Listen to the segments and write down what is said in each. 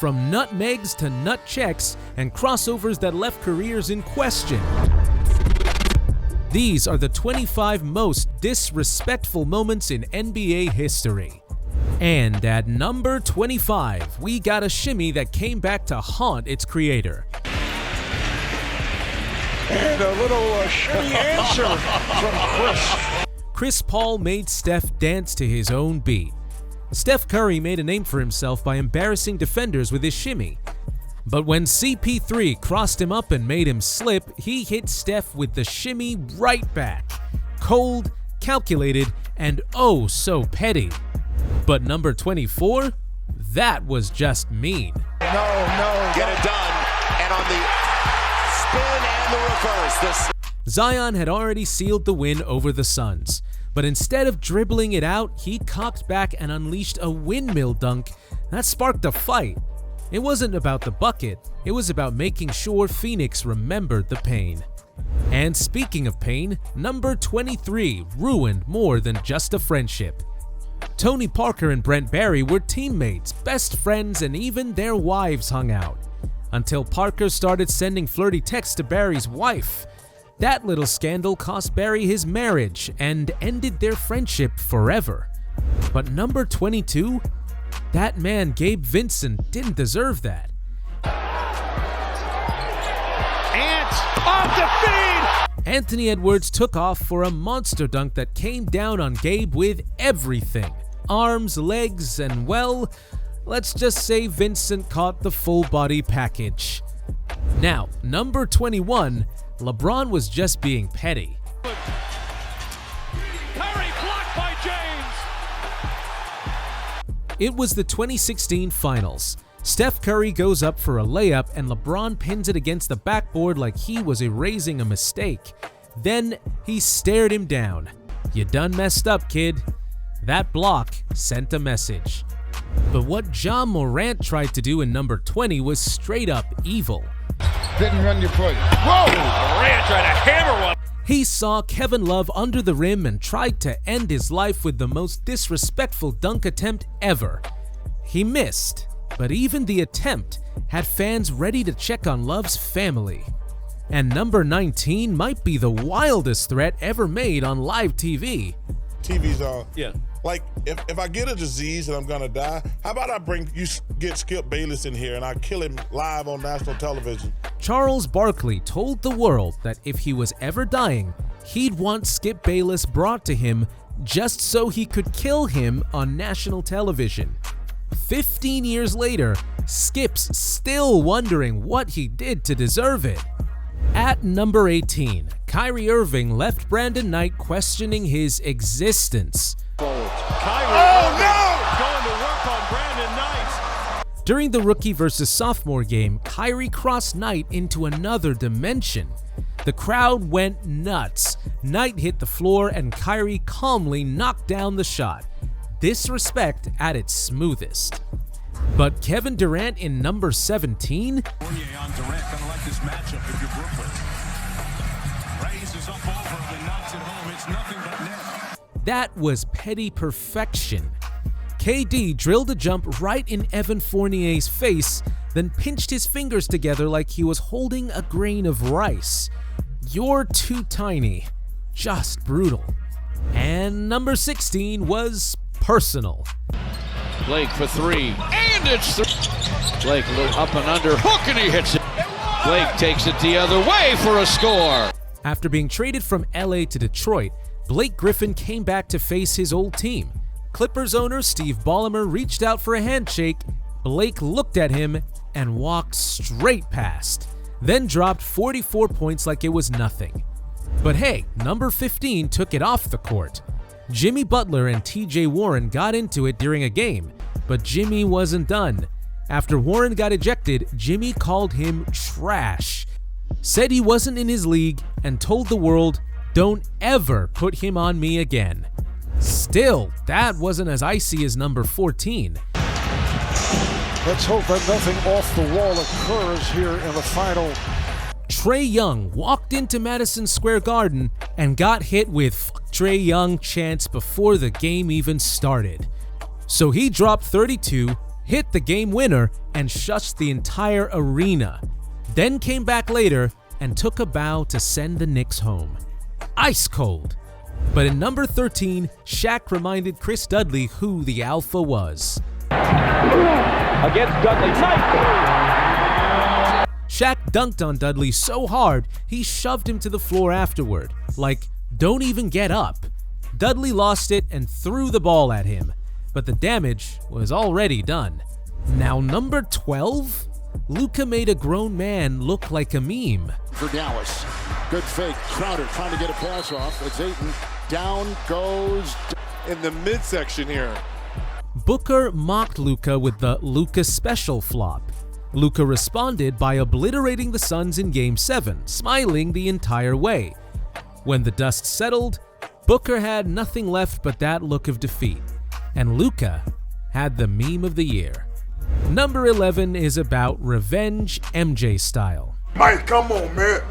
from nutmegs to nut checks and crossovers that left careers in question. These are the 25 most disrespectful moments in NBA history. And at number 25, we got a shimmy that came back to haunt its creator. And a little shimmy answer from Chris. Chris Paul made Steph dance to his own beat. Steph Curry made a name for himself by embarrassing defenders with his shimmy. But when CP3 crossed him up and made him slip, he hit Steph with the shimmy right back. Cold, calculated, and oh so petty. But number 24? That was just mean. No. Get it done. And on the spin and the reverse. Zion had already sealed the win over the Suns. But instead of dribbling it out, he cocked back and unleashed a windmill dunk that sparked a fight. It wasn't about the bucket, it was about making sure Phoenix remembered the pain. And speaking of pain, number 23 ruined more than just a friendship. Tony Parker and Brent Barry were teammates, best friends, and even their wives hung out. Until Parker started sending flirty texts to Barry's wife. That little scandal cost Barry his marriage and ended their friendship forever. But number 22? That man, Gabe Vincent, didn't deserve that. Ant off the feed! Anthony Edwards took off for a monster dunk that came down on Gabe with everything. Arms, legs, and well, let's just say Vincent caught the full body package. Now, number 21, LeBron was just being petty. Curry blocked by James! It was the 2016 finals. Steph Curry goes up for a layup and LeBron pins it against the backboard like he was erasing a mistake. Then he stared him down. You done messed up, kid. That block sent a message. But what Ja Morant tried to do in number 20 was straight up evil. Didn't run your play. Whoa! Morant tried to hammer one. He saw Kevin Love under the rim and tried to end his life with the most disrespectful dunk attempt ever. He missed, but even the attempt had fans ready to check on Love's family. And number 19 might be the wildest threat ever made on live TV. TV's like if I get a disease and I'm gonna die, how about I get Skip Bayless in here and I kill him live on national television? Charles Barkley told the world that if he was ever dying, he'd want Skip Bayless brought to him just so he could kill him on national television. 15 years later, Skip's still wondering what he did to deserve it. At number 18, Kyrie Irving left Brandon Knight questioning his existence. Kyrie going to work on Brandon Knight. During the rookie versus sophomore game, Kyrie crossed Knight into another dimension. The crowd went nuts. Knight hit the floor and Kyrie calmly knocked down the shot. Disrespect at its smoothest. But Kevin Durant in number 17? Fournier on Durant, gonna like this matchup if you're Brooklyn. Raises up over him and knocks it home. It's nothing but net. That was petty perfection. KD drilled a jump right in Evan Fournier's face, then pinched his fingers together like he was holding a grain of rice. You're too tiny. Just brutal. And number 16 was personal. Blake for three, and it's Blake a little up and under, hook, and he hits it. Blake takes it the other way for a score. After being traded from LA to Detroit, Blake Griffin came back to face his old team. Clippers owner Steve Ballmer reached out for a handshake. Blake looked at him and walked straight past, then dropped 44 points like it was nothing. But hey, number 15 took it off the court. Jimmy Butler and TJ Warren got into it during a game, but Jimmy wasn't done. After Warren got ejected, Jimmy called him trash, said he wasn't in his league, and told the world, "Don't ever put him on me again." Still, that wasn't as icy as number 14. Let's hope that nothing off the wall occurs here in the final. Trae Young walked into Madison Square Garden and got hit with "Fuck Trae Young" chants before the game even started. So he dropped 32, hit the game winner, and shushed the entire arena. Then came back later and took a bow to send the Knicks home. Ice cold. But in number 13, Shaq reminded Chris Dudley who the alpha was. Against Dudley. Shaq dunked on Dudley so hard, he shoved him to the floor afterward. Like, don't even get up. Dudley lost it and threw the ball at him, but the damage was already done. Now number 12? Luka made a grown man look like a meme. For Dallas. Good fake. Crowder trying to get a pass off. It's Ayton. Down goes in the midsection here. Booker mocked Luka with the Luka special flop. Luka responded by obliterating the Suns in Game 7, smiling the entire way. When the dust settled, Booker had nothing left but that look of defeat, and Luka had the meme of the year. Number 11 is about revenge MJ style. Mike, come on, man.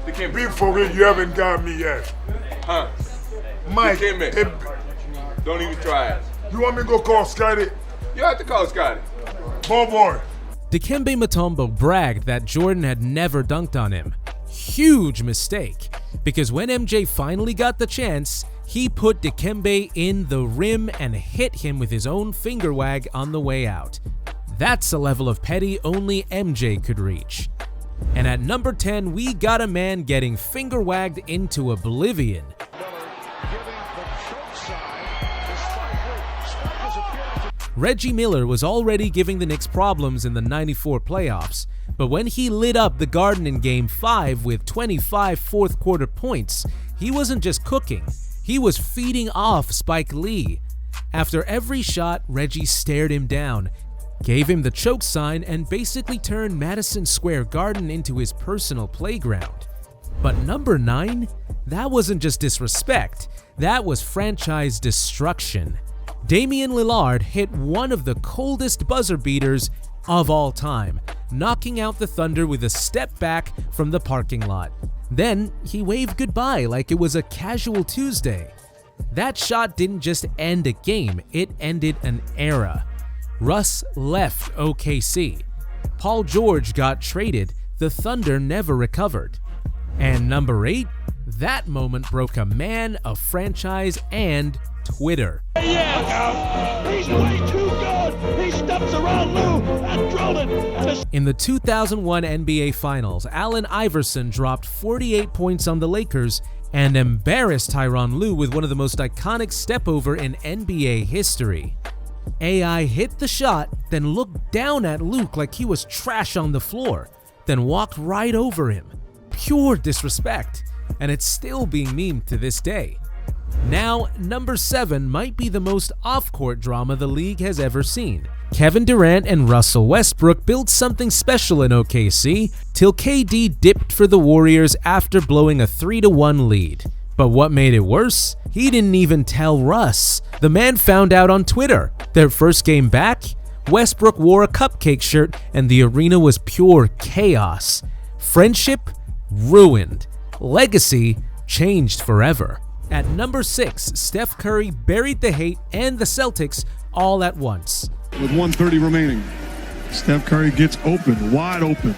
They can't be for real. You haven't got me yet. Huh? Mike, Don't even try it. You want me to go call Scotty? You have to call Scotty. Boy. Dikembe Mutombo bragged that Jordan had never dunked on him. Huge mistake, because when MJ finally got the chance, he put Dikembe in the rim and hit him with his own finger wag on the way out. That's a level of petty only MJ could reach. And at number 10, we got a man getting finger wagged into oblivion. Reggie Miller was already giving the Knicks problems in the '94 playoffs, but when he lit up the Garden in Game 5 with 25 fourth-quarter points, he wasn't just cooking, he was feeding off Spike Lee. After every shot, Reggie stared him down, gave him the choke sign, and basically turned Madison Square Garden into his personal playground. But number 9? That wasn't just disrespect, that was franchise destruction. Damian Lillard hit one of the coldest buzzer beaters of all time, knocking out the Thunder with a step back from the parking lot. Then he waved goodbye like it was a casual Tuesday. That shot didn't just end a game, it ended an era. Russ left OKC. Paul George got traded, the Thunder never recovered. And number 8? That moment broke a man, a franchise, and Twitter. He's way too good. He steps around Lou and drilled it. In the 2001 NBA Finals, Allen Iverson dropped 48 points on the Lakers and embarrassed Tyronn Lue with one of the most iconic step-over in NBA history. AI hit the shot, then looked down at Luke like he was trash on the floor, then walked right over him. Pure disrespect, and it's still being memed to this day. Now, number 7 might be the most off-court drama the league has ever seen. Kevin Durant and Russell Westbrook built something special in OKC till KD dipped for the Warriors after blowing a 3-1 lead. But what made it worse? He didn't even tell Russ. The man found out on Twitter. Their first game back, Westbrook wore a cupcake shirt and the arena was pure chaos. Friendship ruined. Legacy changed forever. At number 6, Steph Curry buried the hate and the Celtics all at once. With 1:30 remaining, Steph Curry gets open, wide open.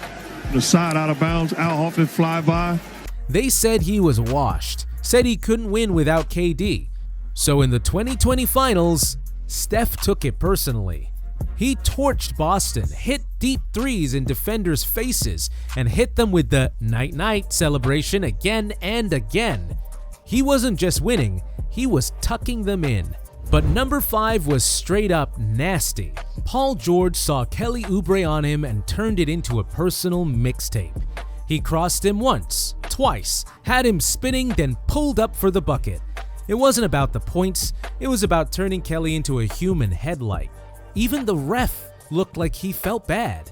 The side out of bounds, Al Horford fly by. They said he was washed, said he couldn't win without KD. So in the 2020 finals, Steph took it personally. He torched Boston, hit deep threes in defenders' faces, and hit them with the night-night celebration again and again. He wasn't just winning, he was tucking them in. But number 5 was straight up nasty. Paul George saw Kelly Oubre on him and turned it into a personal mixtape. He crossed him once, twice, had him spinning, then pulled up for the bucket. It wasn't about the points, it was about turning Kelly into a human headlight. Even the ref looked like he felt bad.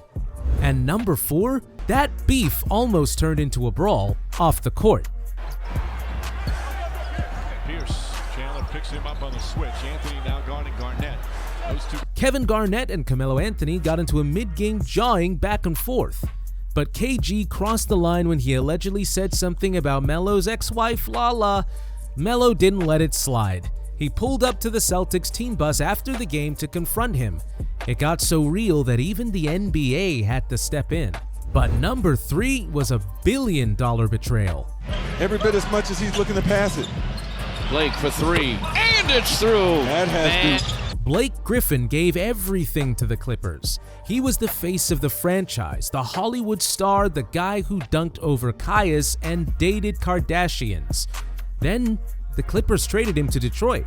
And number 4, that beef almost turned into a brawl off the court. Picks him up on the switch. Anthony now guarding Garnett. Kevin Garnett and Carmelo Anthony got into a mid-game jawing back and forth. But KG crossed the line when he allegedly said something about Melo's ex-wife, Lala. Melo didn't let it slide. He He pulled up to the Celtics team bus after the game to confront him. It got so real that even the NBA had to step in. But number 3 was a billion-dollar betrayal. Every bit as much as he's looking to pass it. Blake for 3, and it's through. That has to. Blake Griffin gave everything to the Clippers. He was the face of the franchise, the Hollywood star, the guy who dunked over Kayas and dated Kardashians. Then the Clippers traded him to Detroit.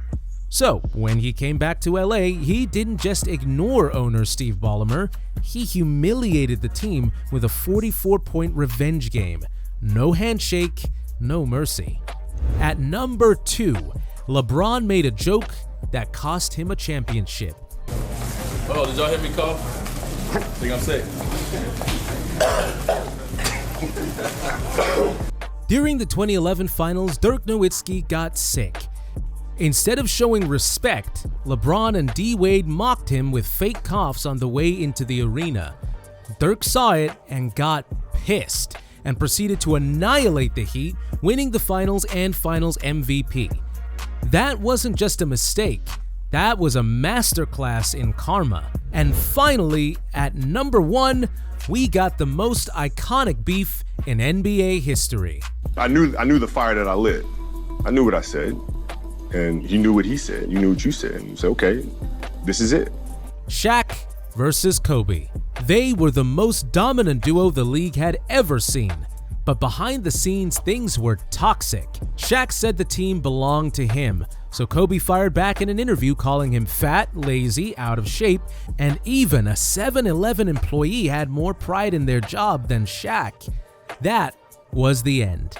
So when he came back to LA, he didn't just ignore owner Steve Ballmer, he humiliated the team with a 44-point revenge game. No handshake, no mercy. At number 2, LeBron made a joke that cost him a championship. Oh, did y'all hear me cough? Think I'm sick. During the 2011 finals, Dirk Nowitzki got sick. Instead of showing respect, LeBron and D-Wade mocked him with fake coughs on the way into the arena. Dirk saw it and got pissed and proceeded to annihilate the Heat, winning the finals and finals MVP. That wasn't just a mistake, that was a masterclass in karma. And finally, at number 1, we got the most iconic beef in NBA history. I knew the fire that I lit. I knew what I said, and he knew what he said. You knew what you said. And you said, okay, this is it. Shaq versus Kobe. They were the most dominant duo the league had ever seen. But behind the scenes, things were toxic. Shaq said the team belonged to him, so Kobe fired back in an interview calling him fat, lazy, out of shape, and even a 7-Eleven employee had more pride in their job than Shaq. That was the end.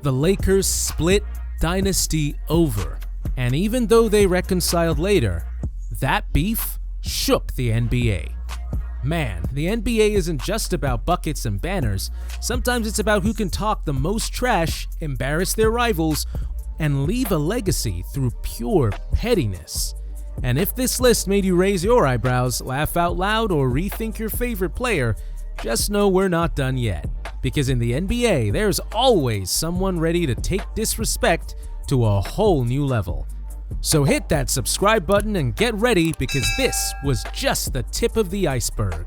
The Lakers split, dynasty over. And even though they reconciled later, that beef shook the NBA. Man, the NBA isn't just about buckets and banners. Sometimes it's about who can talk the most trash, embarrass their rivals, and leave a legacy through pure pettiness. And if this list made you raise your eyebrows, laugh out loud, or rethink your favorite player, just know we're not done yet. Because in the NBA, there's always someone ready to take disrespect to a whole new level. So hit that subscribe button and get ready, because this was just the tip of the iceberg.